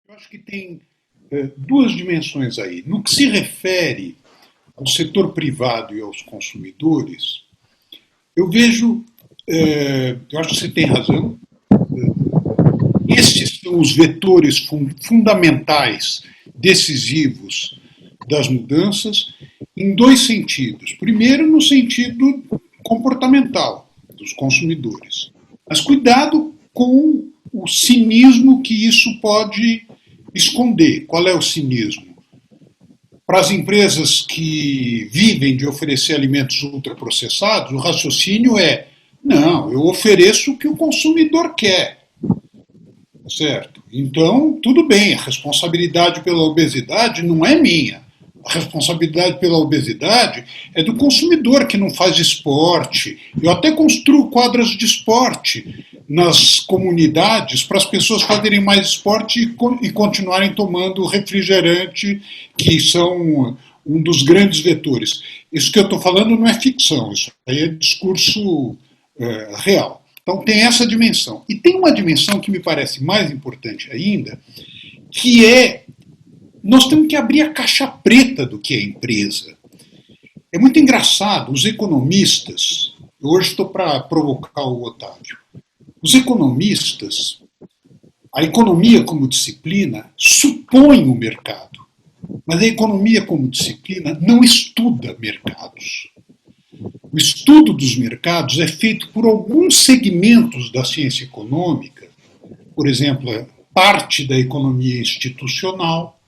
Eu acho que tem duas dimensões aí. No que se refere ao setor privado e aos consumidores, eu vejo, eu acho que você tem razão, estes são os vetores fundamentais, decisivos das mudanças, em dois sentidos. Primeiro, no sentido comportamental dos consumidores. Mas cuidado com o cinismo que isso pode esconder. Qual é o cinismo? Para as empresas que vivem de oferecer alimentos ultraprocessados, o raciocínio é: não, eu ofereço o que o consumidor quer. Certo? Então, tudo bem, a responsabilidade pela obesidade não é minha. A responsabilidade pela obesidade é do consumidor que não faz esporte. Eu até construo quadras de esporte nas comunidades para as pessoas fazerem mais esporte e continuarem tomando refrigerante, que são um dos grandes vetores. Isso que eu estou falando não é ficção, isso aí é discurso real. Então tem essa dimensão. E tem uma dimensão que me parece mais importante ainda, que é: nós temos que abrir a caixa preta do que é empresa. É muito engraçado, os economistas, eu hoje estou para provocar o Otávio, os economistas, a economia como disciplina, supõe o mercado, mas a economia como disciplina não estuda mercados. O estudo dos mercados é feito por alguns segmentos da ciência econômica, por exemplo, parte da economia institucional,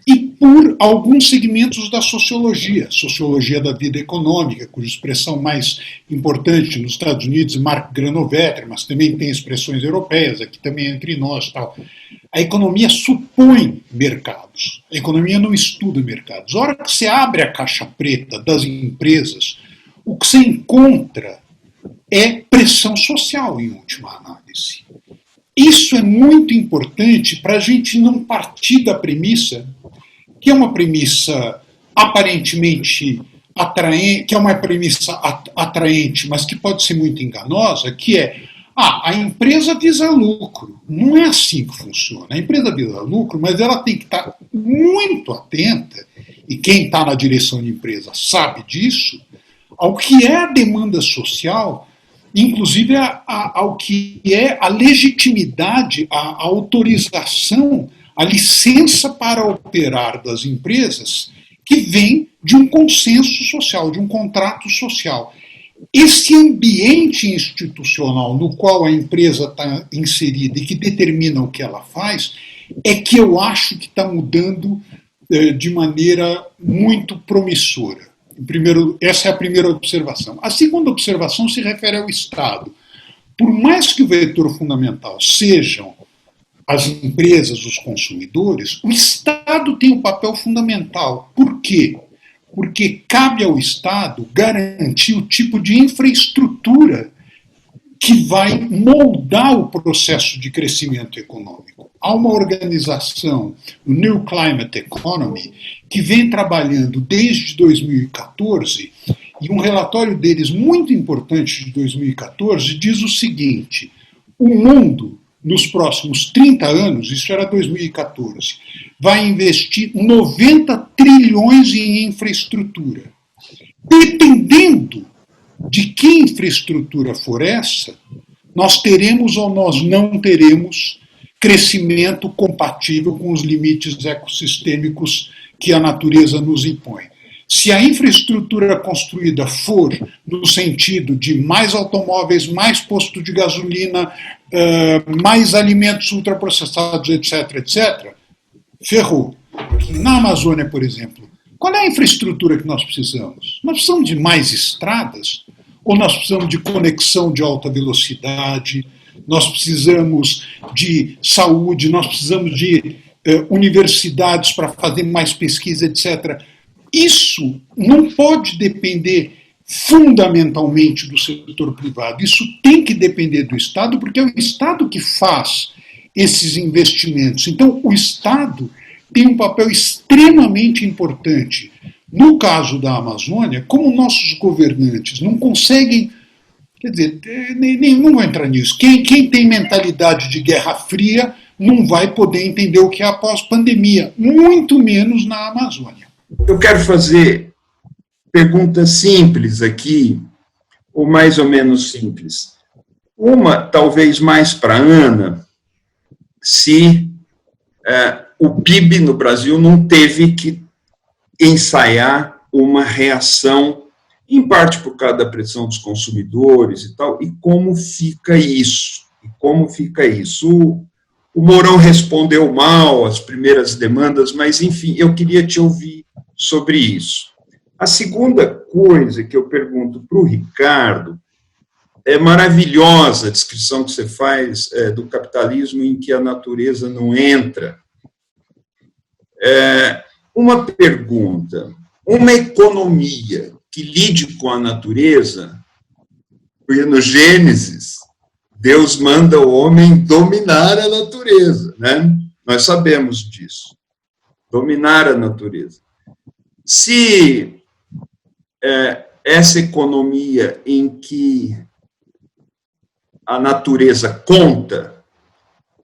e por alguns segmentos da sociologia da vida econômica, cuja expressão mais importante nos Estados Unidos é Mark Granovetter, mas também tem expressões europeias, aqui também entre nós. Tal. A economia supõe mercados, a economia não estuda mercados. A hora que você abre a caixa preta das empresas, o que você encontra é pressão social, em última análise. Isso é muito importante para a gente não partir da premissa, que é uma premissa aparentemente atraente, que é uma premissa atraente, mas que pode ser muito enganosa, que é: a empresa visa lucro. Não é assim que funciona. A empresa visa lucro, mas ela tem que estar muito atenta, e quem está na direção de empresa sabe disso, ao que é a demanda social, inclusive ao que é a legitimidade, a autorização, a licença para operar das empresas, que vem de um consenso social, de um contrato social. Esse ambiente institucional no qual a empresa está inserida e que determina o que ela faz, é que eu acho que está mudando de maneira muito promissora. Primeiro, essa é a primeira observação. A segunda observação se refere ao Estado. Por mais que o vetor fundamental sejam as empresas, os consumidores, o Estado tem um papel fundamental. Por quê? Porque cabe ao Estado garantir o tipo de infraestrutura que vai moldar o processo de crescimento econômico. Há uma organização, o New Climate Economy, que vem trabalhando desde 2014, e um relatório deles muito importante de 2014 diz o seguinte: o mundo, nos próximos 30 anos, isso era 2014, vai investir 90 trilhões em infraestrutura. Dependendo de que infraestrutura for essa, nós teremos ou nós não teremos crescimento compatível com os limites ecossistêmicos que a natureza nos impõe. Se a infraestrutura construída for no sentido de mais automóveis, mais posto de gasolina, mais alimentos ultraprocessados, etc., etc., ferrou. Na Amazônia, por exemplo, qual é a infraestrutura que nós precisamos? Nós precisamos de mais estradas? Ou nós precisamos de conexão de alta velocidade? Nós precisamos de saúde? Nós precisamos de universidades para fazer mais pesquisa, etc. Isso não pode depender fundamentalmente do setor privado. Isso tem que depender do Estado, porque é o Estado que faz esses investimentos. Então, o Estado tem um papel extremamente importante. No caso da Amazônia, como nossos governantes não conseguem, quer dizer, não vou entrar nisso, quem tem mentalidade de Guerra Fria não vai poder entender o que é a pós-pandemia, muito menos na Amazônia. Eu quero fazer perguntas simples aqui, ou mais ou menos simples. Uma, talvez mais para a Ana, se o PIB no Brasil não teve que ensaiar uma reação, em parte por causa da pressão dos consumidores e tal, e como fica isso? O Mourão respondeu mal as primeiras demandas, mas, enfim, eu queria te ouvir sobre isso. A segunda coisa que eu pergunto para o Ricardo, é maravilhosa a descrição que você faz do capitalismo em que a natureza não entra. Uma pergunta, uma economia que lide com a natureza, porque no Gênesis, Deus manda o homem dominar a natureza, né? Nós sabemos disso, dominar a natureza. Se essa economia em que a natureza conta,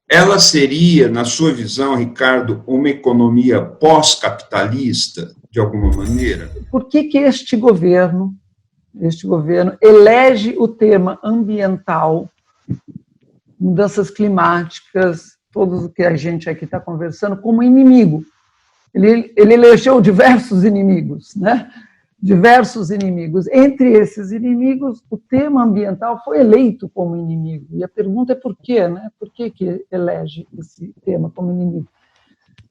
ela seria, na sua visão, Ricardo, uma economia pós-capitalista, de alguma maneira? Por que este governo elege o tema ambiental, mudanças climáticas, tudo o que a gente aqui está conversando, como inimigo? Ele elegeu diversos inimigos, né? Diversos inimigos. Entre esses inimigos, o tema ambiental foi eleito como inimigo. E a pergunta é por quê, né? Por que elege esse tema como inimigo?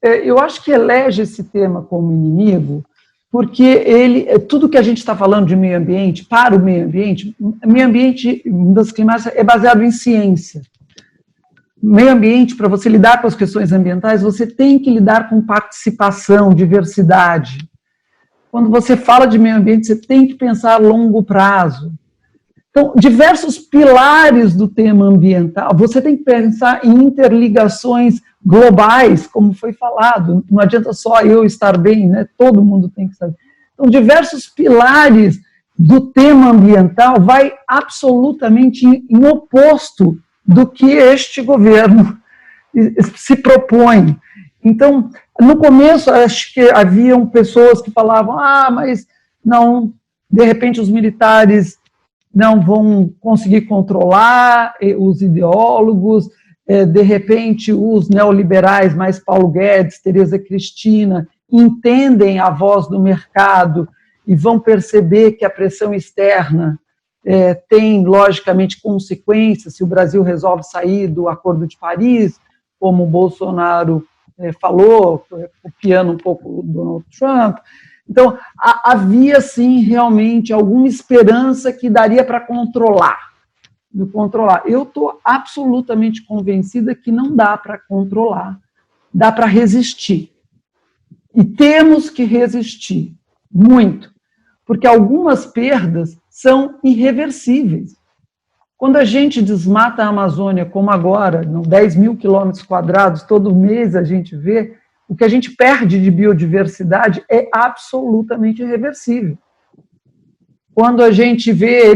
Eu acho que elege esse tema como inimigo porque tudo que a gente está falando de meio ambiente, para o meio ambiente, mudanças climáticas é baseado em ciência. Meio ambiente, para você lidar com as questões ambientais, você tem que lidar com participação, diversidade. Quando você fala de meio ambiente, você tem que pensar a longo prazo. Então, diversos pilares do tema ambiental, você tem que pensar em interligações globais, como foi falado, não adianta só eu estar bem, né? Todo mundo tem que estar bem. Então, diversos pilares do tema ambiental vai absolutamente em oposto do que este governo se propõe. Então, no começo, acho que haviam pessoas que falavam, mas não, de repente os militares não vão conseguir controlar os ideólogos, de repente os neoliberais, mais Paulo Guedes, Tereza Cristina, entendem a voz do mercado e vão perceber que a pressão externa tem, logicamente, consequências se o Brasil resolve sair do Acordo de Paris, como o Bolsonaro falou, copiando um pouco o Donald Trump. Então, havia, sim, realmente alguma esperança que daria para controlar. Eu estou absolutamente convencida que não dá para controlar, dá para resistir. E temos que resistir, muito, porque algumas perdas são irreversíveis. Quando a gente desmata a Amazônia, como agora, 10 mil quilômetros quadrados, todo mês a gente vê, o que a gente perde de biodiversidade é absolutamente irreversível. Quando a gente vê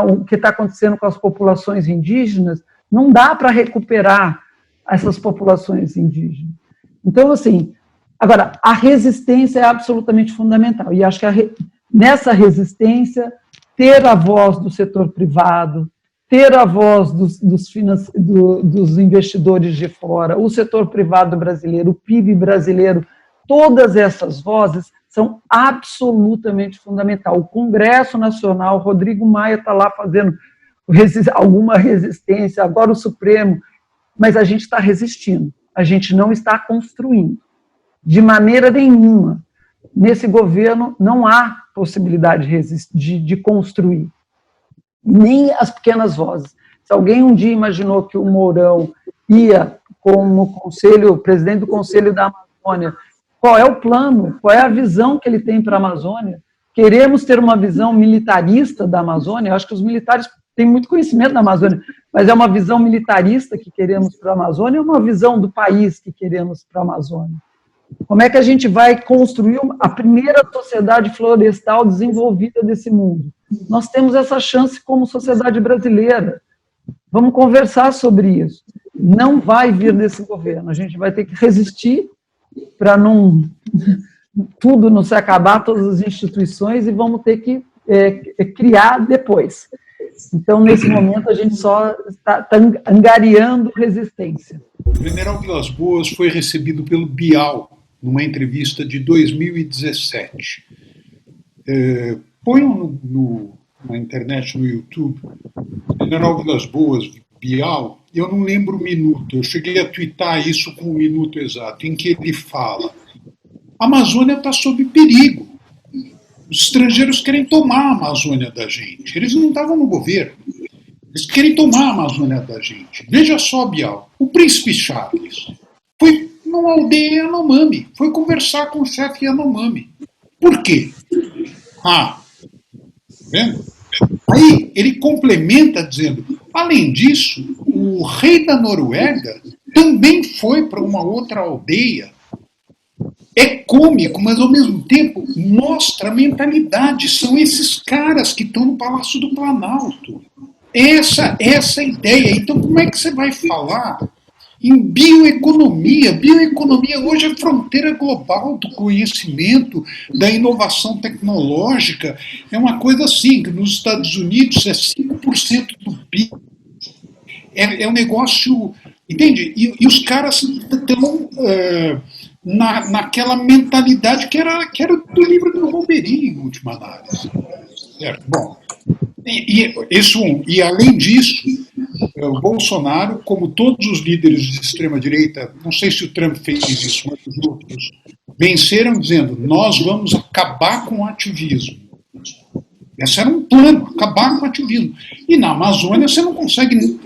o que está acontecendo com as populações indígenas, não dá para recuperar essas populações indígenas. Então, assim, agora, a resistência é absolutamente fundamental, e acho que nessa resistência, ter a voz do setor privado, ter a voz dos investidores de fora, o setor privado brasileiro, o PIB brasileiro, todas essas vozes são absolutamente fundamentais. O Congresso Nacional, Rodrigo Maia está lá fazendo alguma resistência, agora o Supremo, mas a gente está resistindo, a gente não está construindo, de maneira nenhuma. Nesse governo não há possibilidade de construir, nem as pequenas vozes. Se alguém um dia imaginou que o Mourão ia, como presidente do Conselho da Amazônia, qual é o plano, qual é a visão que ele tem para a Amazônia? queremos ter uma visão militarista da Amazônia. Eu acho que os militares têm muito conhecimento da Amazônia, mas é uma visão militarista que queremos para a Amazônia ou uma visão do país que queremos para a Amazônia? Como é que a gente vai construir a primeira sociedade florestal desenvolvida desse mundo? Nós temos essa chance como sociedade brasileira. Vamos conversar sobre isso. Não vai vir desse governo. A gente vai ter que resistir para não tudo não se acabar, todas as instituições, e vamos ter que criar depois. Então, nesse momento, a gente só está angariando resistência. O general Vilas Boas foi recebido pelo Bial numa entrevista de 2017. Ponham na internet, no YouTube, general Vilas Boas, Bial, eu não lembro o minuto, eu cheguei a twittar isso com o minuto exato, em que ele fala: a Amazônia está sob perigo. Os estrangeiros querem tomar a Amazônia da gente. Eles não estavam no governo. Eles querem tomar a Amazônia da gente. Veja só, Bial, o príncipe Charles foi numa aldeia Yanomami, foi conversar com o chefe Yanomami. Por quê? Tá vendo? Aí ele complementa dizendo: além disso, o rei da Noruega também foi para uma outra aldeia. É cômico, mas ao mesmo tempo mostra a mentalidade. São esses caras que estão no Palácio do Planalto. Essa é a ideia. Então, como é que você vai falar em bioeconomia? Bioeconomia hoje é fronteira global do conhecimento, da inovação tecnológica. É uma coisa assim, que nos Estados Unidos é 5% do PIB. É um negócio... Entende? E os caras estão... naquela mentalidade que era do livro do Romberi, em última análise. Certo? Bom, e além disso, o Bolsonaro, como todos os líderes de extrema-direita, não sei se o Trump fez isso, mas os outros, venceram dizendo: nós vamos acabar com o ativismo. Esse era um plano, acabar com o ativismo. E na Amazônia você não consegue...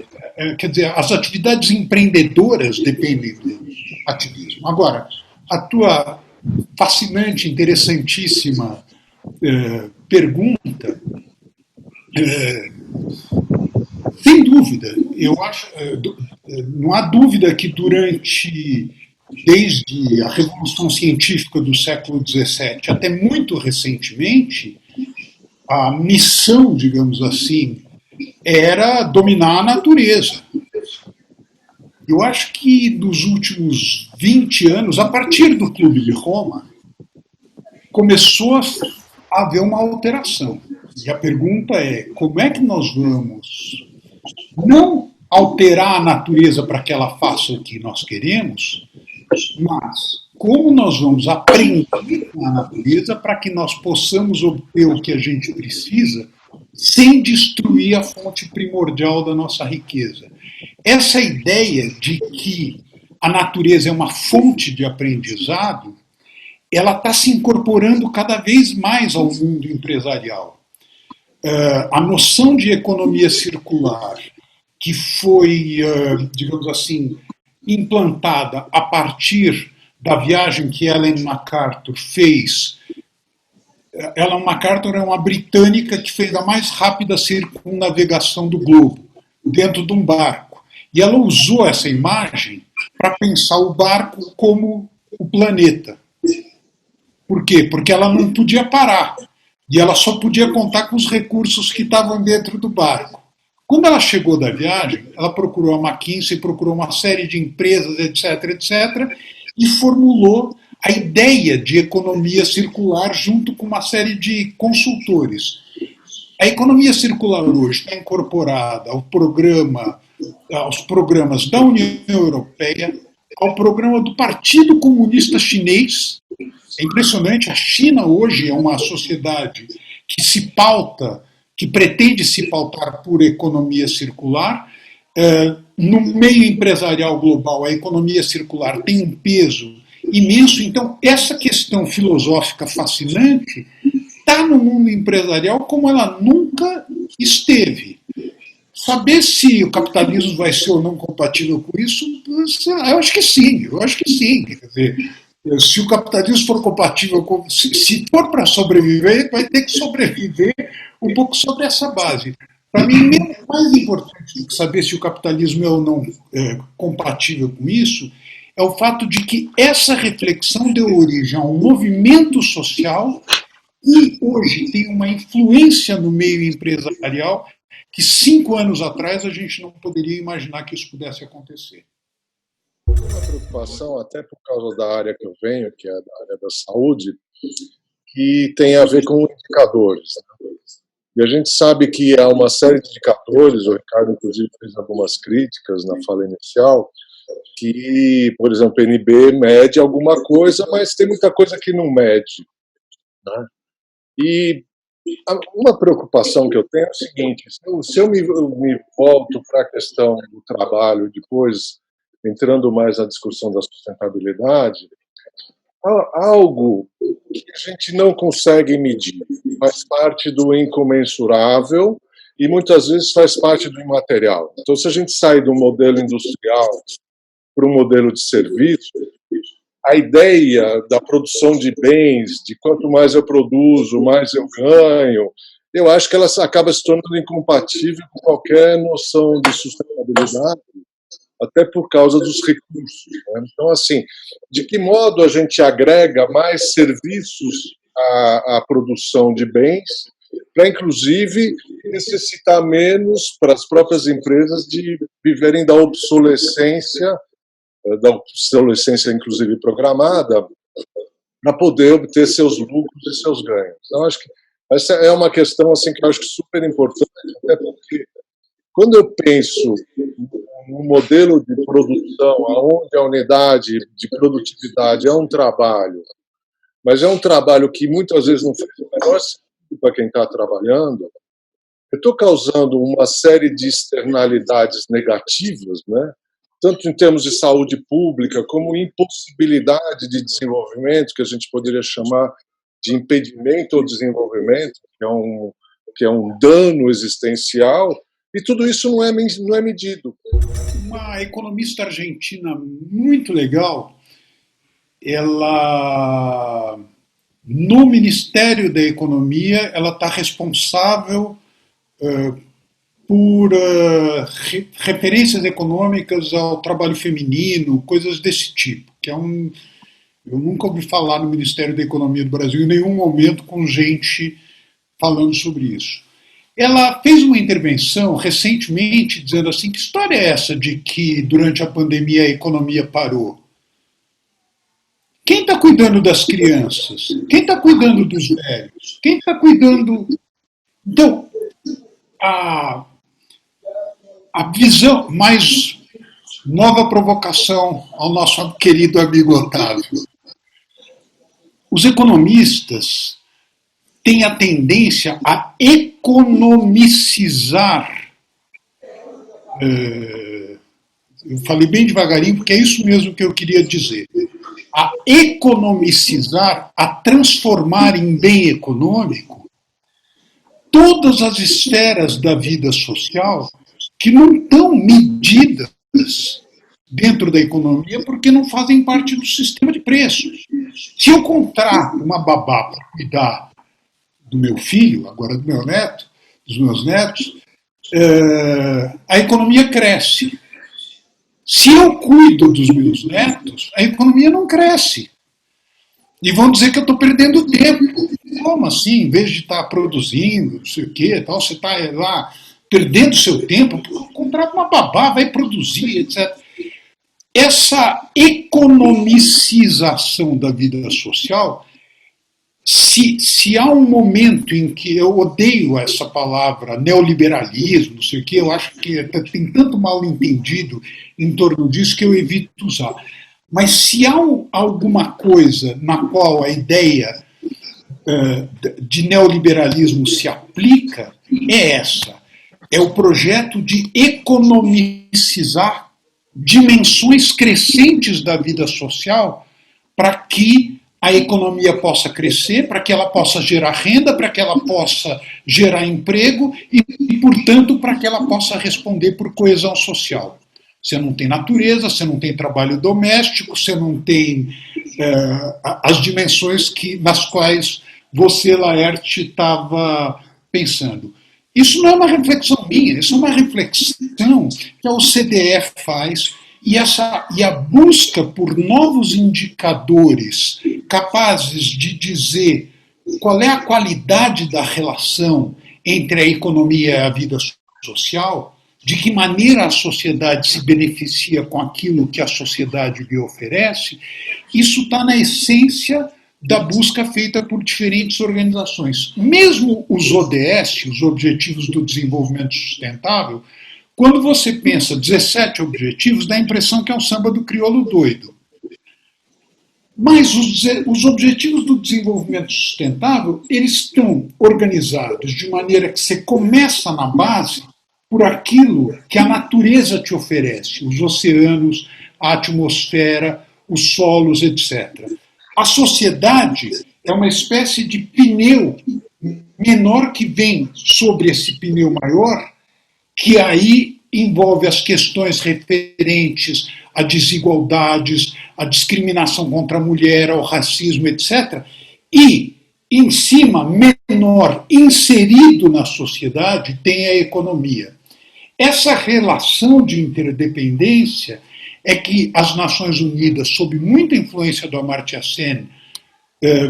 Quer dizer, as atividades empreendedoras dependem do ativismo. Agora, a tua fascinante, interessantíssima pergunta, sem dúvida, eu acho, não há dúvida que desde a Revolução Científica do século XVII até muito recentemente, a missão, digamos assim, era dominar a natureza. Eu acho que dos últimos 20 anos, a partir do Clube de Roma, começou a haver uma alteração. E a pergunta é: como é que nós vamos não alterar a natureza para que ela faça o que nós queremos, mas como nós vamos aprender com a natureza para que nós possamos obter o que a gente precisa sem destruir a fonte primordial da nossa riqueza. Essa ideia de que a natureza é uma fonte de aprendizado, ela está se incorporando cada vez mais ao mundo empresarial. A noção de economia circular, que foi, digamos assim, implantada a partir da viagem que Ellen MacArthur fez. Ellen MacArthur é uma britânica que fez a mais rápida circunnavegação do globo, dentro de um barco. E ela usou essa imagem para pensar o barco como o planeta. Por quê? Porque ela não podia parar. E ela só podia contar com os recursos que estavam dentro do barco. Quando ela chegou da viagem, ela procurou a McKinsey, procurou uma série de empresas, etc., e formulou a ideia de economia circular junto com uma série de consultores. A economia circular hoje está incorporada aos programas da União Europeia, ao programa do Partido Comunista Chinês. É impressionante, a China hoje é uma sociedade que se pauta, que pretende se pautar por economia circular. No meio empresarial global, a economia circular tem um peso imenso. Então, essa questão filosófica fascinante está no mundo empresarial como ela nunca esteve. Saber se o capitalismo vai ser ou não compatível com isso, eu acho que sim. Quer dizer, Se o capitalismo for compatível com. Se for para sobreviver, vai ter que sobreviver um pouco sobre essa base. Para mim, mais importante do que saber se o capitalismo é ou não compatível com isso, é o fato de que essa reflexão deu origem a um movimento social e hoje tem uma influência no meio empresarial que 5 anos atrás a gente não poderia imaginar que isso pudesse acontecer. Uma preocupação, até por causa da área que eu venho, que é da área da saúde, que tem a ver com indicadores. E a gente sabe que há uma série de indicadores, o Ricardo, inclusive, fez algumas críticas na fala inicial, que, por exemplo, o PNB mede alguma coisa, mas tem muita coisa que não mede. Né? E uma preocupação que eu tenho é o seguinte: se eu me volto para a questão do trabalho, depois entrando mais na discussão da sustentabilidade, há algo que a gente não consegue medir, faz parte do incomensurável e muitas vezes faz parte do imaterial. Então, se a gente sai do modelo industrial para um modelo de serviço, a ideia da produção de bens, de quanto mais eu produzo, mais eu ganho, eu acho que ela acaba se tornando incompatível com qualquer noção de sustentabilidade, até por causa dos recursos. Né? Então, assim, de que modo a gente agrega mais serviços à produção de bens, para, inclusive, necessitar menos para as próprias empresas de viverem da obsolescência, inclusive programada, para poder obter seus lucros e seus ganhos. Então, acho que essa é uma questão assim, que eu acho super importante, até porque quando eu penso no modelo de produção, onde a unidade de produtividade é um trabalho, mas é um trabalho que muitas vezes não faz o menor sentido para quem está trabalhando, eu estou causando uma série de externalidades negativas, né? Tanto em termos de saúde pública, como impossibilidade de desenvolvimento, que a gente poderia chamar de impedimento ao desenvolvimento, que é um dano existencial, e tudo isso não é medido. Uma economista argentina muito legal, ela, no Ministério da Economia, ela está responsável por referências econômicas ao trabalho feminino, coisas desse tipo, que é eu nunca ouvi falar no Ministério da Economia do Brasil em nenhum momento com gente falando sobre isso. Ela fez uma intervenção recentemente dizendo assim: que história é essa de que durante a pandemia a economia parou? Quem está cuidando das crianças? Quem está cuidando dos velhos? Quem está cuidando... Então, a visão, mais nova provocação ao nosso querido amigo Otávio. Os economistas têm a tendência a economicizar. Eu falei bem devagarinho, porque é isso mesmo que eu queria dizer. A economicizar, a transformar em bem econômico todas as esferas da vida social que não estão medidas dentro da economia porque não fazem parte do sistema de preços. Se eu contrato uma babá para cuidar do meu filho, agora do meu neto, dos meus netos, a economia cresce. Se eu cuido dos meus netos, a economia não cresce. E vão dizer que eu estou perdendo tempo. Como assim? Em vez de estar produzindo, não sei o quê, tal, você está lá perdendo seu tempo, contrata uma babá, vai produzir, etc. Essa economicização da vida social, se há um momento em que eu odeio essa palavra neoliberalismo, não sei o quê, eu acho que tem tanto mal entendido em torno disso que eu evito usar. Mas se há alguma coisa na qual a ideia de neoliberalismo se aplica, é essa. É o projeto de economicizar dimensões crescentes da vida social para que a economia possa crescer, para que ela possa gerar renda, para que ela possa gerar emprego e, portanto, para que ela possa responder por coesão social. Você não tem natureza, você não tem trabalho doméstico, você não tem as dimensões nas quais você, Laerte, estava pensando. Isso não é uma reflexão minha, isso é uma reflexão que a OCDE faz, e a busca por novos indicadores capazes de dizer qual é a qualidade da relação entre a economia e a vida social, de que maneira a sociedade se beneficia com aquilo que a sociedade lhe oferece, isso está na essência da busca feita por diferentes organizações. Mesmo os ODS, os Objetivos do Desenvolvimento Sustentável, quando você pensa 17 objetivos, dá a impressão que é um samba do crioulo doido. Mas os Objetivos do Desenvolvimento Sustentável, eles estão organizados de maneira que você começa na base por aquilo que a natureza te oferece, os oceanos, a atmosfera, os solos, etc. A sociedade é uma espécie de pneu menor que vem sobre esse pneu maior, que aí envolve as questões referentes a desigualdades, a discriminação contra a mulher, ao racismo, etc. E, em cima, menor, inserido na sociedade, tem a economia. Essa relação de interdependência é que as Nações Unidas, sob muita influência do Amartya Sen,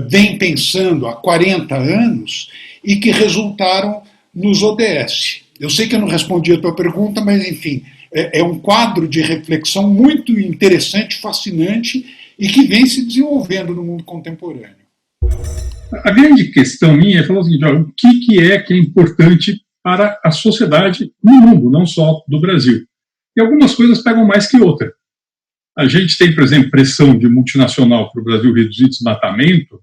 vem pensando há 40 anos e que resultaram nos ODS. Eu sei que eu não respondi a tua pergunta, mas, enfim, é um quadro de reflexão muito interessante, fascinante e que vem se desenvolvendo no mundo contemporâneo. A grande questão minha é falar o seguinte: o que é importante para a sociedade no mundo, não só do Brasil. E algumas coisas pegam mais que outras. A gente tem, por exemplo, pressão de multinacional para o Brasil reduzir desmatamento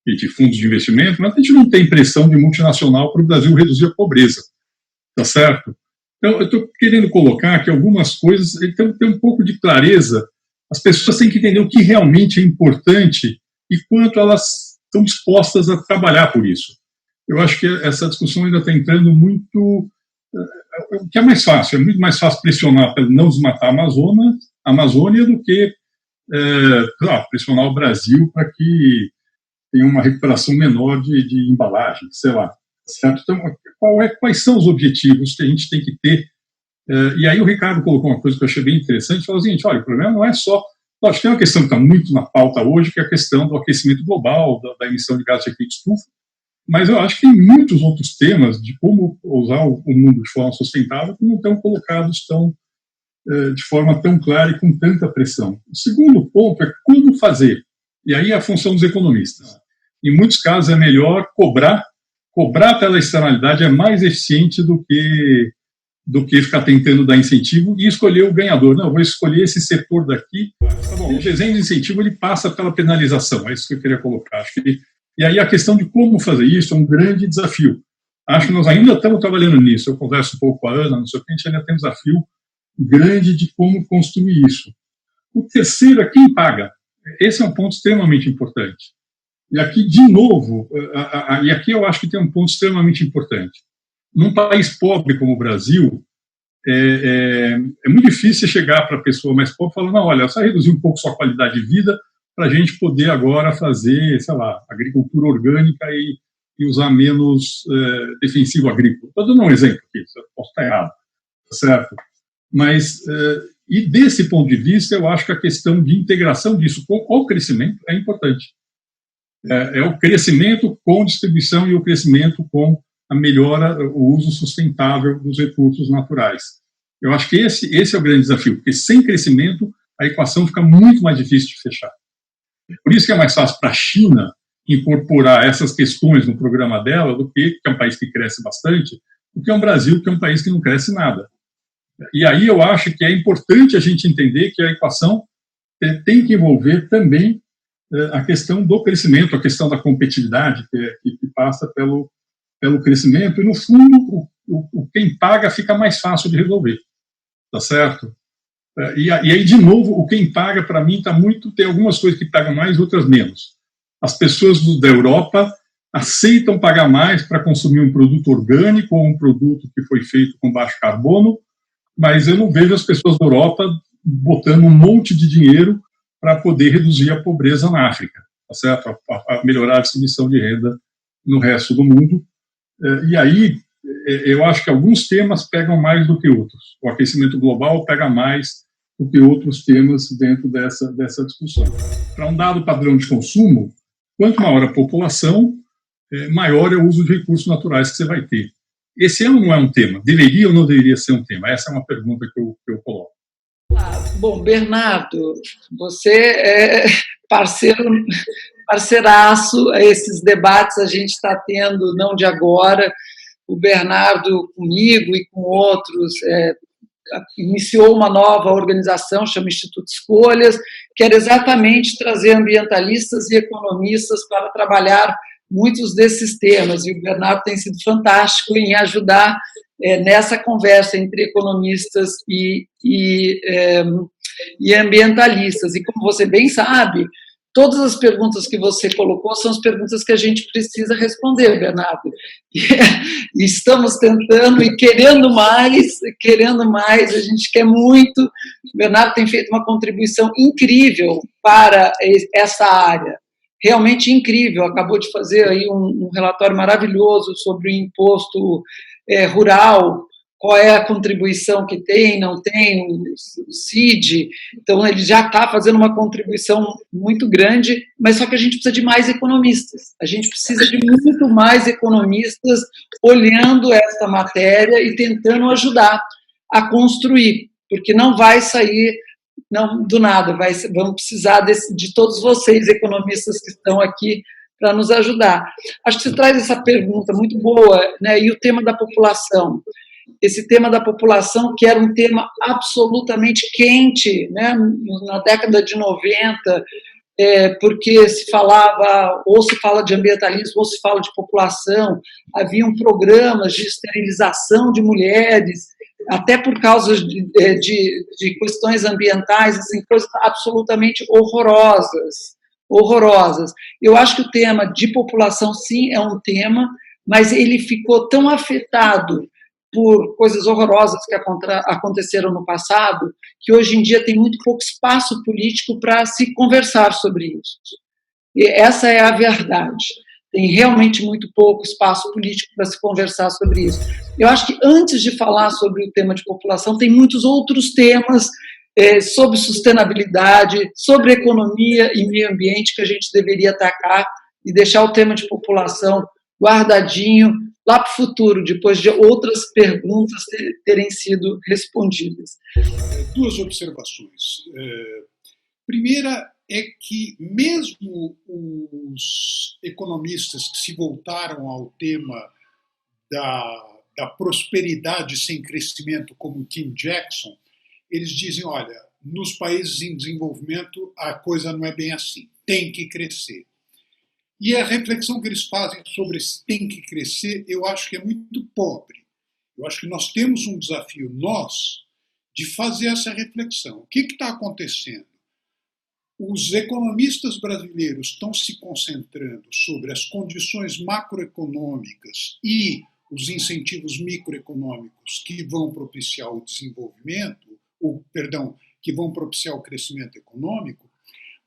e de fundos de investimento, mas a gente não tem pressão de multinacional para o Brasil reduzir a pobreza. Tá certo? Então, eu estou querendo colocar que algumas coisas tem um pouco de clareza. As pessoas têm que entender o que realmente é importante e quanto elas estão dispostas a trabalhar por isso. Eu acho que essa discussão ainda está entrando muito... O que é mais fácil? É muito mais fácil pressionar para não desmatar a Amazônia do que pressionar o Brasil para que tenha uma recuperação menor de embalagem, sei lá. Certo? Então, quais são os objetivos que a gente tem que ter? E aí o Ricardo colocou uma coisa que eu achei bem interessante, falou o seguinte: olha, o problema não é só... Acho que tem uma questão que está muito na pauta hoje, que é a questão do aquecimento global, da emissão de gases de efeito estufa, mas eu acho que tem muitos outros temas de como usar o mundo de forma sustentável que não estão colocados de forma tão clara e com tanta pressão. O segundo ponto é como fazer. E aí é a função dos economistas. Em muitos casos é melhor cobrar pela externalidade é mais eficiente do que ficar tentando dar incentivo e escolher o ganhador. Não, eu vou escolher esse setor daqui. Tá bom, o desenho de incentivo ele passa pela penalização, é isso que eu queria colocar. E aí a questão de como fazer isso é um grande desafio. Acho que nós ainda estamos trabalhando nisso. Eu converso um pouco com a Ana, não sei o que, a gente ainda tem um desafio grande de como construir isso. O terceiro é quem paga. Esse é um ponto extremamente importante. E aqui, de novo, e aqui eu acho que tem um ponto extremamente importante. Num país pobre como o Brasil, é muito difícil chegar para a pessoa mais pobre e falar: não, olha, só reduzir um pouco sua qualidade de vida para a gente poder agora fazer, sei lá, agricultura orgânica e usar menos defensivo agrícola. Estou dando um exemplo aqui, posso estar errado, certo? Mas, e desse ponto de vista, eu acho que a questão de integração disso com o crescimento é importante. É o crescimento com distribuição e o crescimento com a melhora, o uso sustentável dos recursos naturais. Eu acho que esse é o grande desafio, porque sem crescimento a equação fica muito mais difícil de fechar. Por isso que é mais fácil para a China incorporar essas questões no programa dela do que é um país que cresce bastante, do que é um Brasil, que é um país que não cresce nada. E aí eu acho que é importante a gente entender que a equação tem que envolver também a questão do crescimento, a questão da competitividade, que passa pelo crescimento, e no fundo quem paga fica mais fácil de resolver, tá certo? E aí, de novo, o quem paga, para mim, tem algumas coisas que pagam mais, outras menos. As pessoas da Europa aceitam pagar mais para consumir um produto orgânico ou um produto que foi feito com baixo carbono, mas eu não vejo as pessoas da Europa botando um monte de dinheiro para poder reduzir a pobreza na África, tá certo? A melhorar a distribuição de renda no resto do mundo. E aí, eu acho que alguns temas pegam mais do que outros. O aquecimento global pega mais do que outros temas dentro dessa discussão. Para um dado padrão de consumo, quanto maior a população, maior é o uso de recursos naturais que você vai ter. Esse não é um tema. Deveria ou não deveria ser um tema? Essa é uma pergunta que eu coloco. Bom, Bernardo, você é parceiraço a esses debates, a gente está tendo, não de agora. O Bernardo, comigo e com outros, iniciou uma nova organização, chama Instituto Escolhas, que era exatamente trazer ambientalistas e economistas para trabalhar muitos desses temas, e o Bernardo tem sido fantástico em ajudar nessa conversa entre economistas e ambientalistas. E como você bem sabe, todas as perguntas que você colocou são as perguntas que a gente precisa responder, Bernardo. E estamos tentando e querendo mais, a gente quer muito. O Bernardo tem feito uma contribuição incrível para essa área. Realmente incrível, acabou de fazer aí um relatório maravilhoso sobre o imposto rural, qual é a contribuição que tem, não tem, o CID. Então, ele já está fazendo uma contribuição muito grande, mas só que a gente precisa de mais economistas. A gente precisa de muito mais economistas olhando esta matéria e tentando ajudar a construir, porque não vai sair do nada, vamos precisar de todos vocês, economistas que estão aqui, para nos ajudar. Acho que você traz essa pergunta muito boa, né? E o tema da população. Esse tema da população, que era um tema absolutamente quente, né? Na década de 90, porque se falava, ou se fala de ambientalismo, ou se fala de população, haviam programas de esterilização de mulheres, até por causa de questões ambientais, assim, coisas absolutamente horrorosas. Eu acho que o tema de população, sim, é um tema, mas ele ficou tão afetado por coisas horrorosas que aconteceram no passado, que hoje em dia tem muito pouco espaço político para se conversar sobre isso. E essa é a verdade. Tem realmente muito pouco espaço político para se conversar sobre isso. Eu acho que antes de falar sobre o tema de população, tem muitos outros temas sobre sustentabilidade, sobre economia e meio ambiente que a gente deveria atacar e deixar o tema de população guardadinho lá para o futuro, depois de outras perguntas terem sido respondidas. Duas observações. Primeira é que mesmo os economistas que se voltaram ao tema da prosperidade sem crescimento, como Tim Jackson, eles dizem, olha, nos países em desenvolvimento a coisa não é bem assim, tem que crescer. E a reflexão que eles fazem sobre esse tem que crescer, eu acho que é muito pobre. Eu acho que nós temos um desafio, de fazer essa reflexão. O que está acontecendo? Os economistas brasileiros estão se concentrando sobre as condições macroeconômicas e os incentivos microeconômicos que vão propiciar o desenvolvimento, que vão propiciar o crescimento econômico,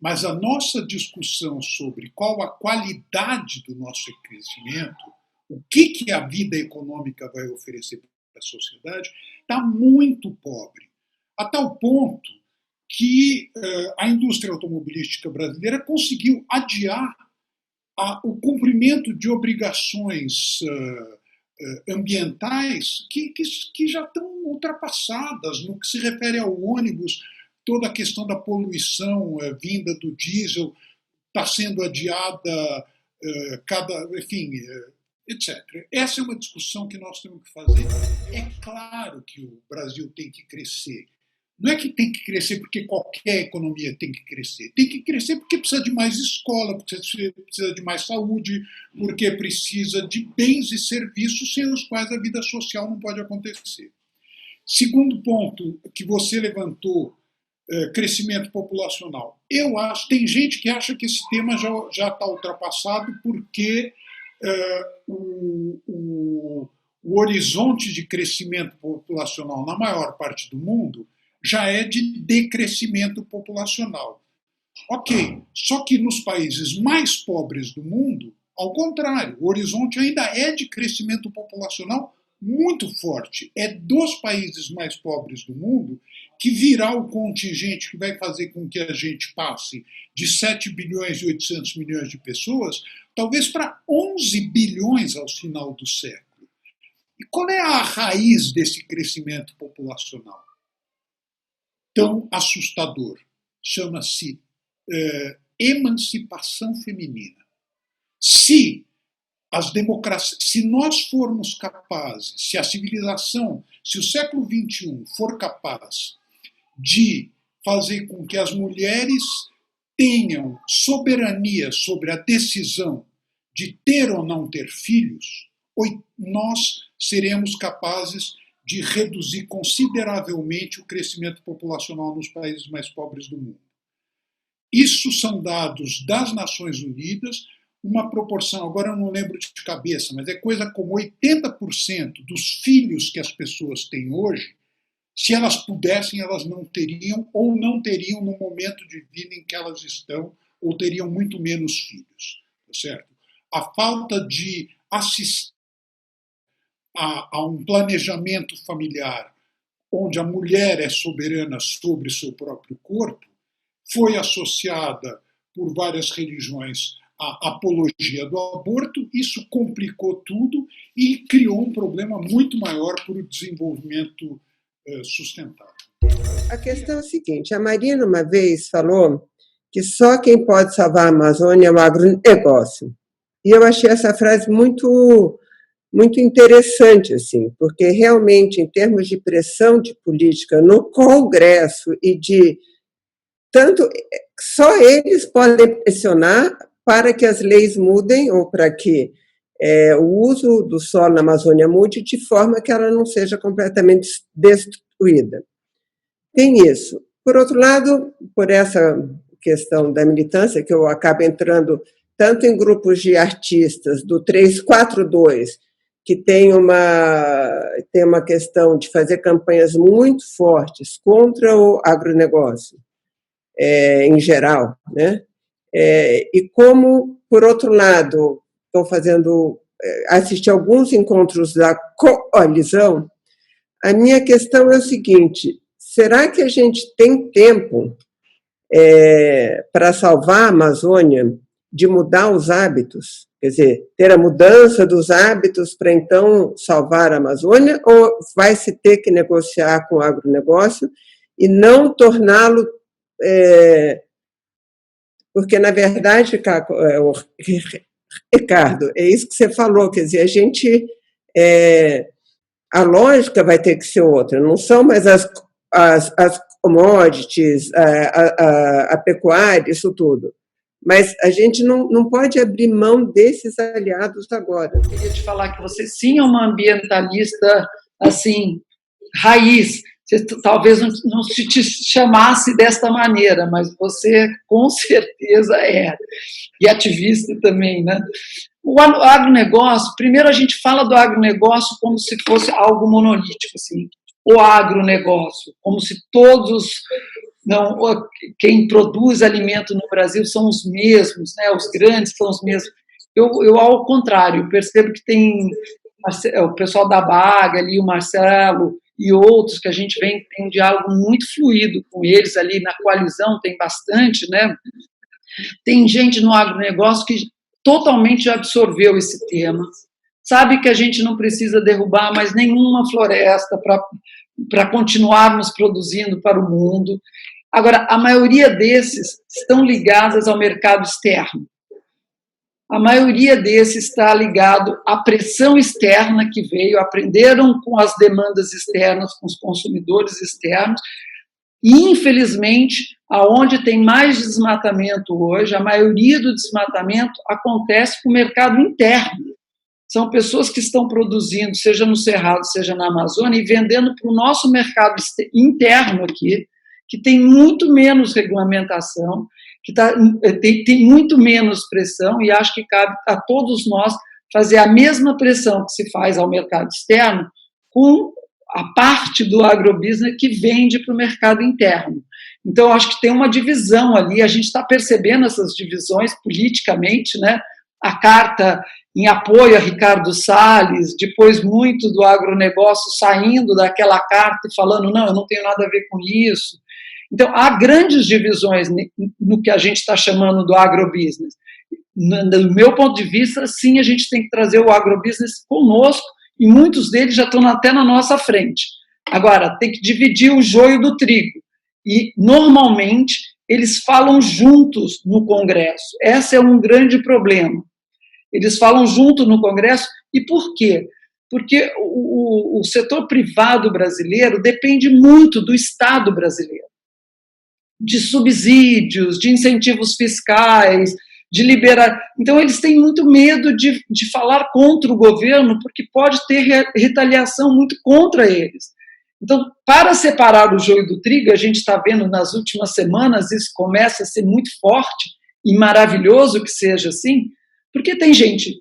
mas a nossa discussão sobre qual a qualidade do nosso crescimento, o que a vida econômica vai oferecer para a sociedade, está muito pobre, a tal ponto que a indústria automobilística brasileira conseguiu adiar o cumprimento de obrigações ambientais que já estão ultrapassadas no que se refere ao ônibus. Toda a questão da poluição vinda do diesel está sendo adiada, etc. Essa é uma discussão que nós temos que fazer. É claro que o Brasil tem que crescer. Não é que tem que crescer porque qualquer economia tem que crescer. Tem que crescer porque precisa de mais escola, porque precisa de mais saúde, porque precisa de bens e serviços sem os quais a vida social não pode acontecer. Segundo ponto que você levantou, crescimento populacional. Eu acho, tem gente que acha que esse tema já está ultrapassado porque o horizonte de crescimento populacional na maior parte do mundo já é de decrescimento populacional. Ok, só que nos países mais pobres do mundo, ao contrário, o horizonte ainda é de crescimento populacional muito forte. É dos países mais pobres do mundo que virá o contingente que vai fazer com que a gente passe de 7 bilhões e 800 milhões de pessoas, talvez para 11 bilhões ao final do século. E qual é a raiz desse crescimento populacional tão assustador? Chama-se emancipação feminina. Se nós formos capazes, se a civilização, se o século XXI for capaz de fazer com que as mulheres tenham soberania sobre a decisão de ter ou não ter filhos, nós seremos capazes de reduzir consideravelmente o crescimento populacional nos países mais pobres do mundo. Isso são dados das Nações Unidas, uma proporção, agora eu não lembro de cabeça, mas é coisa como 80% dos filhos que as pessoas têm hoje, se elas pudessem, elas não teriam, ou não teriam no momento de vida em que elas estão, ou teriam muito menos filhos. Tá certo? A falta de assistência a um planejamento familiar onde a mulher é soberana sobre seu próprio corpo foi associada por várias religiões à apologia do aborto. Isso complicou tudo e criou um problema muito maior para o desenvolvimento sustentável. A questão é a seguinte, a Marina uma vez falou que só quem pode salvar a Amazônia é o agronegócio. E eu achei essa frase muito interessante, assim, porque realmente, em termos de pressão de política no Congresso e de tanto, só eles podem pressionar para que as leis mudem ou para que o uso do solo na Amazônia mude de forma que ela não seja completamente destruída. Tem isso. Por outro lado, por essa questão da militância, que eu acabo entrando tanto em grupos de artistas do 342, que tem uma questão de fazer campanhas muito fortes contra o agronegócio, em geral, né? E como, por outro lado, estou assisti a alguns encontros da coalizão, a minha questão é o seguinte, será que a gente tem tempo para salvar a Amazônia de mudar os hábitos? Quer dizer, ter a mudança dos hábitos para, então, salvar a Amazônia, ou vai se ter que negociar com o agronegócio e não torná-lo... porque, na verdade, Ricardo, é isso que você falou, quer dizer, a gente... a lógica vai ter que ser outra, não são mais as commodities, a pecuária, isso tudo. Mas a gente não pode abrir mão desses aliados agora. Eu queria te falar que você sim é uma ambientalista, assim, raiz. Você talvez não se te chamasse desta maneira, mas você com certeza é. E ativista também, né? O agronegócio, primeiro a gente fala do agronegócio como se fosse algo monolítico, assim. O agronegócio, como se todos... Não, quem produz alimento no Brasil são os mesmos, né? Os grandes são os mesmos. Eu ao contrário, percebo que tem o pessoal da Baga ali, o Marcelo e outros que a gente tem um diálogo muito fluido com eles ali na coalizão, tem bastante, né? Tem gente no agronegócio que totalmente absorveu esse tema, sabe que a gente não precisa derrubar mais nenhuma floresta para continuarmos produzindo para o mundo. Agora, a maioria desses estão ligados ao mercado externo. A maioria desses está ligado à pressão externa que veio, aprenderam com as demandas externas, com os consumidores externos, e, infelizmente, aonde tem mais desmatamento hoje, a maioria do desmatamento acontece com o mercado interno. São pessoas que estão produzindo, seja no Cerrado, seja na Amazônia, e vendendo para o nosso mercado interno aqui, que tem muito menos regulamentação, que tem muito menos pressão, e acho que cabe a todos nós fazer a mesma pressão que se faz ao mercado externo com a parte do agrobusiness que vende para o mercado interno. Então, acho que tem uma divisão ali, a gente está percebendo essas divisões politicamente, né? A carta em apoio a Ricardo Salles, depois muito do agronegócio saindo daquela carta e falando, não, eu não tenho nada a ver com isso. Então, há grandes divisões no que a gente está chamando do agrobusiness. Do meu ponto de vista, sim, a gente tem que trazer o agrobusiness conosco, e muitos deles já estão até na nossa frente. Agora, tem que dividir o joio do trigo. E, normalmente, eles falam juntos no Congresso. Esse é um grande problema. Eles falam junto no Congresso. E por quê? Porque o setor privado brasileiro depende muito do Estado brasileiro, de subsídios, de incentivos fiscais, de liberar. Então, eles têm muito medo de falar contra o governo, porque pode ter retaliação muito contra eles. Então, para separar o joio do trigo, a gente está vendo nas últimas semanas, isso começa a ser muito forte, e maravilhoso que seja assim, porque tem gente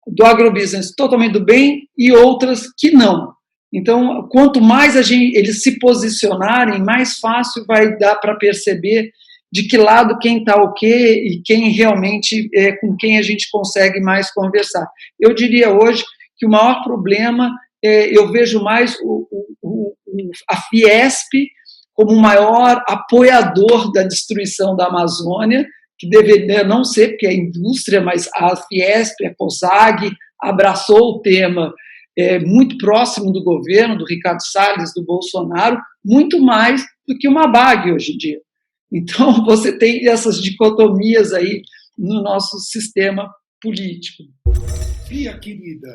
do agrobusiness totalmente do bem e outras que não. Então, quanto mais eles se posicionarem, mais fácil vai dar para perceber de que lado quem está o quê e quem realmente é com quem a gente consegue mais conversar. Eu diria hoje que o maior problema, eu vejo mais a Fiesp como o maior apoiador da destruição da Amazônia, que deveria não ser, porque é indústria, mas a Fiesp, a COSAG, abraçou o tema muito próximo do governo, do Ricardo Salles, do Bolsonaro, muito mais do que uma BAG hoje em dia. Então, você tem essas dicotomias aí no nosso sistema político. Fia, querida,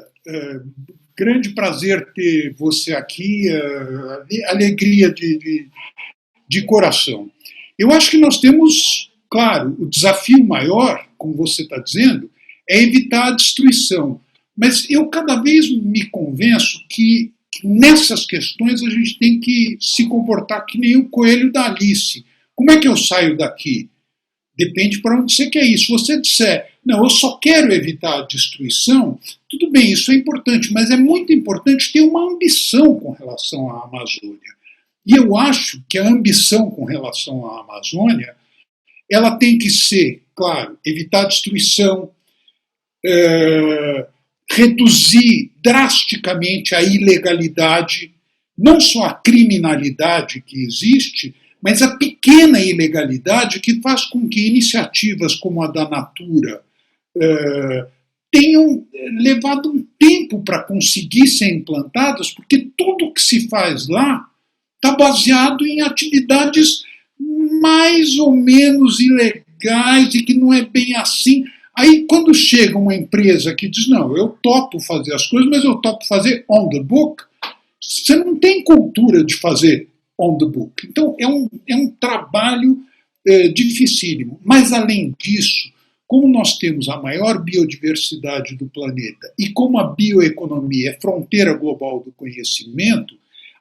grande prazer ter você aqui, alegria de coração. Eu acho que nós temos, claro, o desafio maior, como você está dizendo, é evitar a destruição. Mas eu cada vez me convenço que nessas questões a gente tem que se comportar que nem o coelho da Alice. Como é que eu saio daqui? Depende para onde você quer ir. Se você disser, não, eu só quero evitar a destruição, tudo bem, isso é importante, mas é muito importante ter uma ambição com relação à Amazônia. E eu acho que a ambição com relação à Amazônia, ela tem que ser, claro, evitar a destruição, reduzir drasticamente a ilegalidade, não só a criminalidade que existe, mas a pequena ilegalidade que faz com que iniciativas como a da Natura tenham levado um tempo para conseguir ser implantadas, porque tudo que se faz lá está baseado em atividades mais ou menos ilegais e que não é bem assim. Aí, quando chega uma empresa que diz, não, eu topo fazer as coisas, mas eu topo fazer on the book, você não tem cultura de fazer on the book. Então, é um trabalho dificílimo. Mas, além disso, como nós temos a maior biodiversidade do planeta e como a bioeconomia é fronteira global do conhecimento,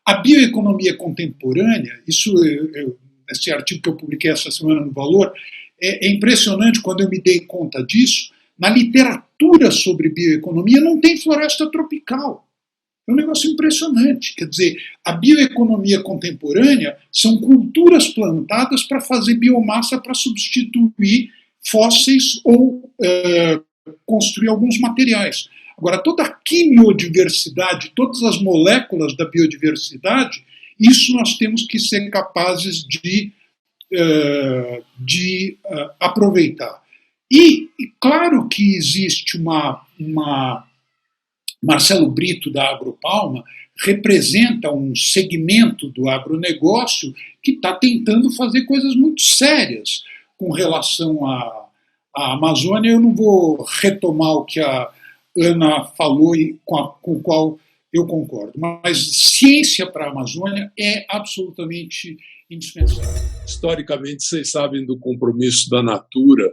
a bioeconomia contemporânea, esse artigo que eu publiquei essa semana no Valor, é impressionante quando eu me dei conta disso. Na literatura sobre bioeconomia não tem floresta tropical. É um negócio impressionante. Quer dizer, a bioeconomia contemporânea são culturas plantadas para fazer biomassa para substituir fósseis ou construir alguns materiais. Agora, toda a quimiodiversidade, todas as moléculas da biodiversidade, isso nós temos que ser capazes de aproveitar. E claro que existe Marcelo Brito, da Agropalma, representa um segmento do agronegócio que está tentando fazer coisas muito sérias com relação à Amazônia. Eu não vou retomar o que a Ana falou e com o qual eu concordo, mas ciência para a Amazônia é absolutamente indispensável. Historicamente, vocês sabem do compromisso da Natura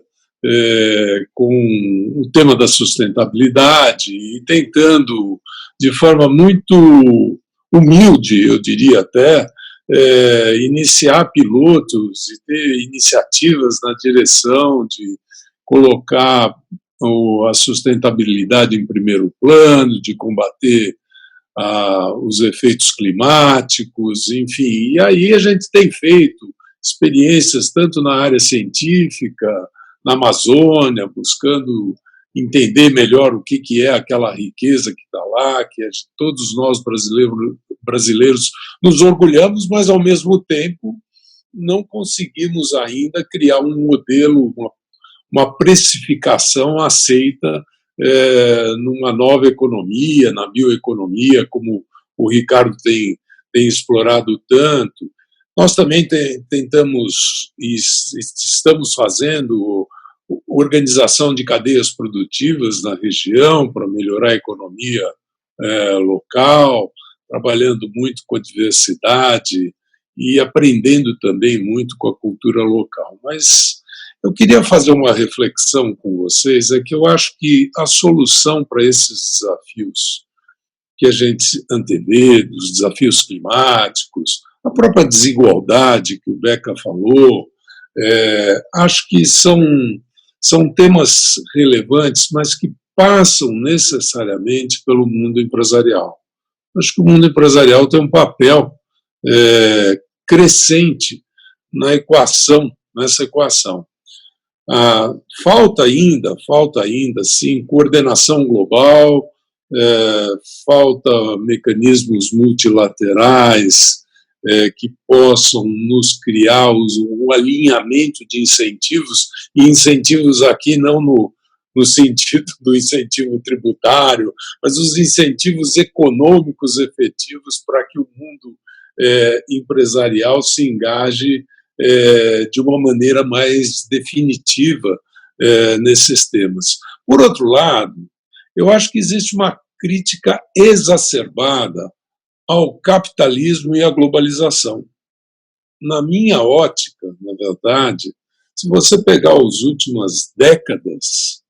com o tema da sustentabilidade e tentando, de forma muito humilde, eu diria até, iniciar pilotos e ter iniciativas na direção de colocar a sustentabilidade em primeiro plano, de combater os efeitos climáticos, enfim. E aí a gente tem feito experiências tanto na área científica, na Amazônia, buscando entender melhor o que é aquela riqueza que está lá, que todos nós brasileiros nos orgulhamos, mas, ao mesmo tempo, não conseguimos ainda criar um modelo, uma precificação aceita numa nova economia, na bioeconomia, como o Ricardo tem explorado tanto. Nós também tentamos e estamos fazendo organização de cadeias produtivas na região para melhorar a economia local, trabalhando muito com a diversidade e aprendendo também muito com a cultura local. Mas eu queria fazer uma reflexão com vocês, é que eu acho que a solução para esses desafios que a gente antevê, dos desafios climáticos, a própria desigualdade que o Beca falou, acho que são temas relevantes, mas que passam necessariamente pelo mundo empresarial. Acho que o mundo empresarial tem um papel crescente nessa equação. Falta ainda, sim, coordenação global, falta mecanismos multilaterais que possam nos criar um alinhamento de incentivos, e incentivos aqui não no sentido do incentivo tributário, mas os incentivos econômicos efetivos para que o mundo empresarial se engaje de uma maneira mais definitiva nesses temas. Por outro lado, eu acho que existe uma crítica exacerbada ao capitalismo e à globalização. Na minha ótica, na verdade, se você pegar as últimas décadas,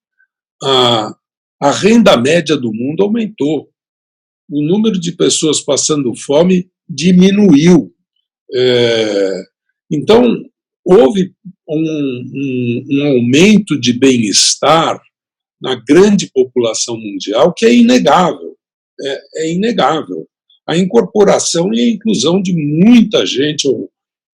a renda média do mundo aumentou. O número de pessoas passando fome diminuiu. Então, houve um aumento de bem-estar na grande população mundial que é inegável. É inegável. A incorporação e a inclusão de muita gente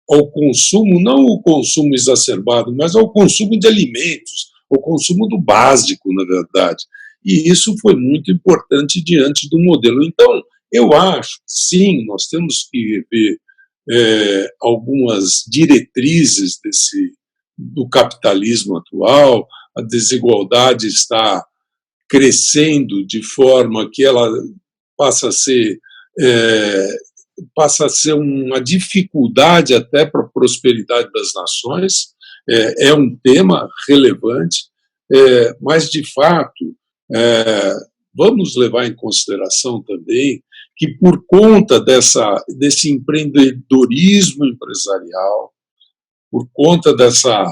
ao consumo, não o consumo exacerbado, mas ao consumo de alimentos, ao consumo do básico, na verdade. E isso foi muito importante diante do modelo. Então, eu acho, sim, nós temos que rever algumas diretrizes do capitalismo atual. A desigualdade está crescendo de forma que ela passa a ser uma dificuldade até para a prosperidade das nações. É um tema relevante, mas, de fato, vamos levar em consideração também que, por conta desse empreendedorismo empresarial, por conta dessa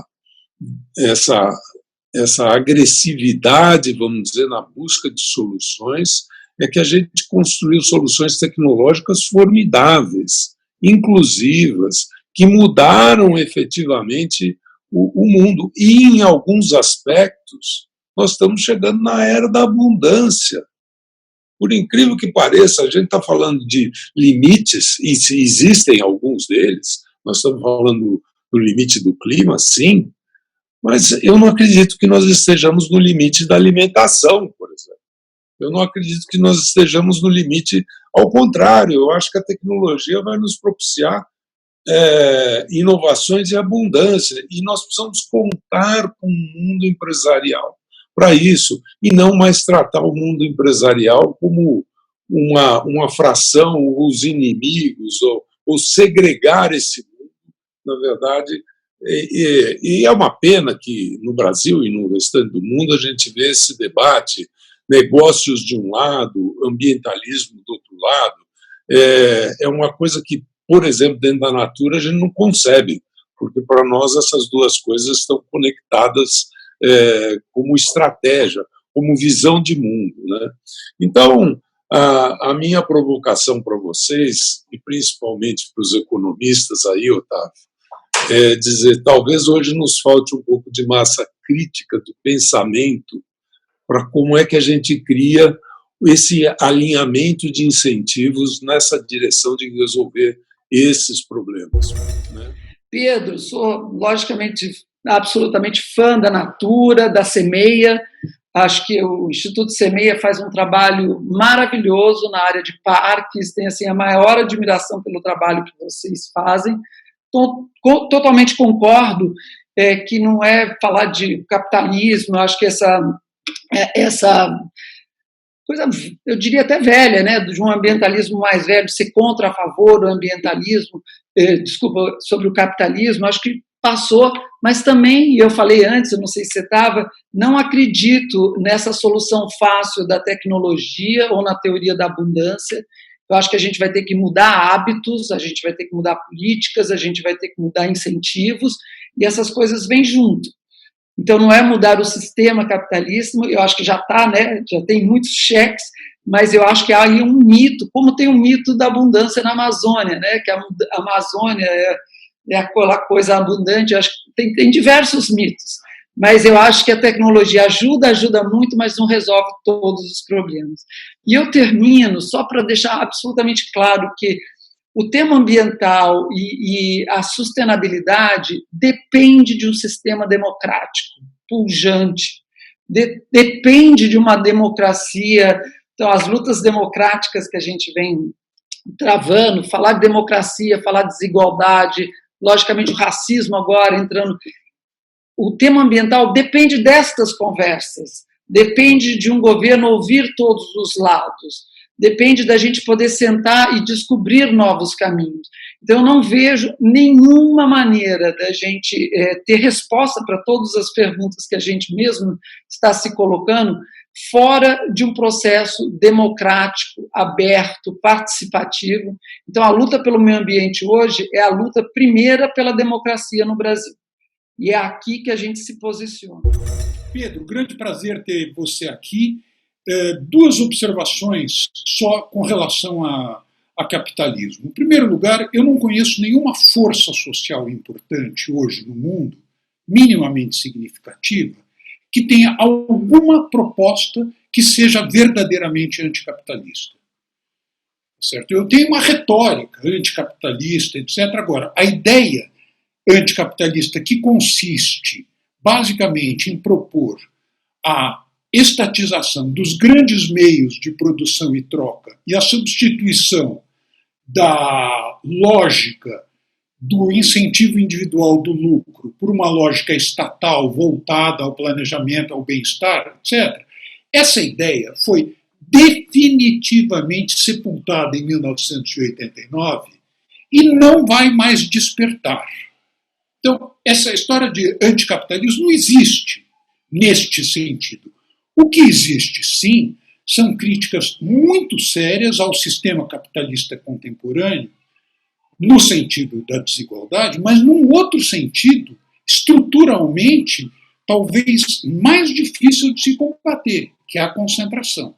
agressividade, vamos dizer, na busca de soluções, é que a gente construiu soluções tecnológicas formidáveis, inclusivas, que mudaram efetivamente o mundo. E, em alguns aspectos, nós estamos chegando na era da abundância. Por incrível que pareça, a gente está falando de limites, e existem alguns deles, nós estamos falando do limite do clima, sim, mas eu não acredito que nós estejamos no limite da alimentação, por exemplo. Eu não acredito que nós estejamos no limite, ao contrário, eu acho que a tecnologia vai nos propiciar inovações e abundância, e nós precisamos contar com o mundo empresarial para isso, e não mais tratar o mundo empresarial como uma fração, os inimigos, ou segregar esse mundo, na verdade. E é uma pena que no Brasil e no restante do mundo a gente vê esse debate, negócios de um lado, ambientalismo do outro lado. É uma coisa que, por exemplo, dentro da Natura a gente não concebe, porque para nós essas duas coisas estão conectadas como estratégia, como visão de mundo, né? Então, a minha provocação para vocês, e principalmente para os economistas aí, Otávio, é dizer, talvez hoje nos falte um pouco de massa crítica do pensamento para como é que a gente cria esse alinhamento de incentivos nessa direção de resolver esses problemas, né? Pedro, sou logicamente absolutamente fã da Natura, da Semeia. Acho que o Instituto Semeia faz um trabalho maravilhoso na área de parques, tem assim, a maior admiração pelo trabalho que vocês fazem. Totalmente concordo que não é falar de capitalismo, acho que essa coisa, eu diria até velha, né, de um ambientalismo mais velho, ser contra a favor do ambientalismo, sobre o capitalismo, acho que passou, mas também, eu falei antes, eu não sei se você estava, não acredito nessa solução fácil da tecnologia ou na teoria da abundância. Eu acho que a gente vai ter que mudar hábitos, a gente vai ter que mudar políticas, a gente vai ter que mudar incentivos, e essas coisas vêm junto. Então, não é mudar o sistema capitalista, eu acho que já está, né, já tem muitos cheques, mas eu acho que há aí um mito, como tem um mito da abundância na Amazônia, né, que a Amazônia é aquela coisa abundante, eu acho que tem diversos mitos, mas eu acho que a tecnologia ajuda muito, mas não resolve todos os problemas. E eu termino, só para deixar absolutamente claro que o tema ambiental e a sustentabilidade depende de um sistema democrático, pujante, depende de uma democracia. Então, as lutas democráticas que a gente vem travando, falar de democracia, falar de desigualdade, logicamente o racismo agora entrando. O tema ambiental depende destas conversas, depende de um governo ouvir todos os lados, depende da gente poder sentar e descobrir novos caminhos. Então, eu não vejo nenhuma maneira da gente ter resposta para todas as perguntas que a gente mesmo está se colocando fora de um processo democrático, aberto, participativo. Então, a luta pelo meio ambiente hoje é a luta primeira pela democracia no Brasil. E é aqui que a gente se posiciona. Pedro, grande prazer ter você aqui. Duas observações só com relação a capitalismo. Em primeiro lugar, eu não conheço nenhuma força social importante hoje no mundo, minimamente significativa, que tenha alguma proposta que seja verdadeiramente anticapitalista. Certo? Eu tenho uma retórica anticapitalista, etc. Agora, a ideia anticapitalista que consiste basicamente em propor a estatização dos grandes meios de produção e troca e a substituição da lógica do incentivo individual do lucro por uma lógica estatal voltada ao planejamento, ao bem-estar, etc. Essa ideia foi definitivamente sepultada em 1989 e não vai mais despertar. Então, essa história de anticapitalismo não existe neste sentido. O que existe, sim, são críticas muito sérias ao sistema capitalista contemporâneo, no sentido da desigualdade, mas num outro sentido, estruturalmente, talvez mais difícil de se combater, que é a concentração.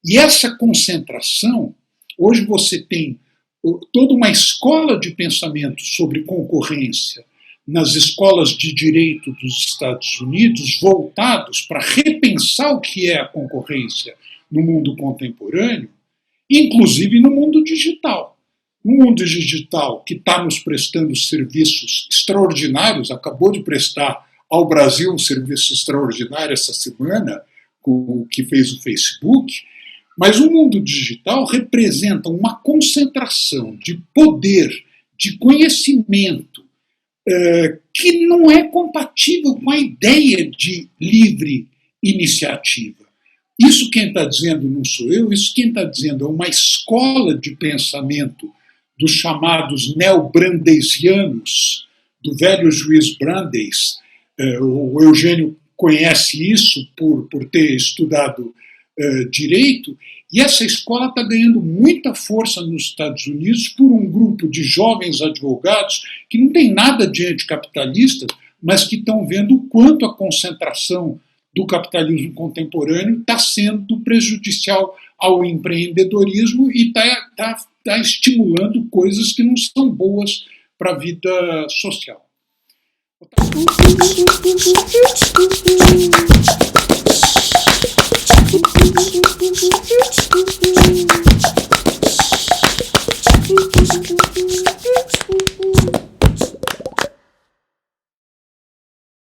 E essa concentração, hoje você tem toda uma escola de pensamento sobre concorrência nas escolas de direito dos Estados Unidos, voltados para repensar o que é a concorrência no mundo contemporâneo, inclusive no mundo digital. Um mundo digital que está nos prestando serviços extraordinários, acabou de prestar ao Brasil um serviço extraordinário essa semana, com o que fez o Facebook, mas o mundo digital representa uma concentração de poder, de conhecimento, que não é compatível com a ideia de livre iniciativa. Isso quem está dizendo não sou eu, isso quem está dizendo é uma escola de pensamento dos chamados neobrandesianos, do velho juiz Brandeis. O Eugênio conhece isso por ter estudado direito, e essa escola está ganhando muita força nos Estados Unidos por um grupo de jovens advogados que não tem nada de anticapitalistas, mas que estão vendo o quanto a concentração do capitalismo contemporâneo está sendo prejudicial ao empreendedorismo e está estimulando coisas que não são boas para a vida social.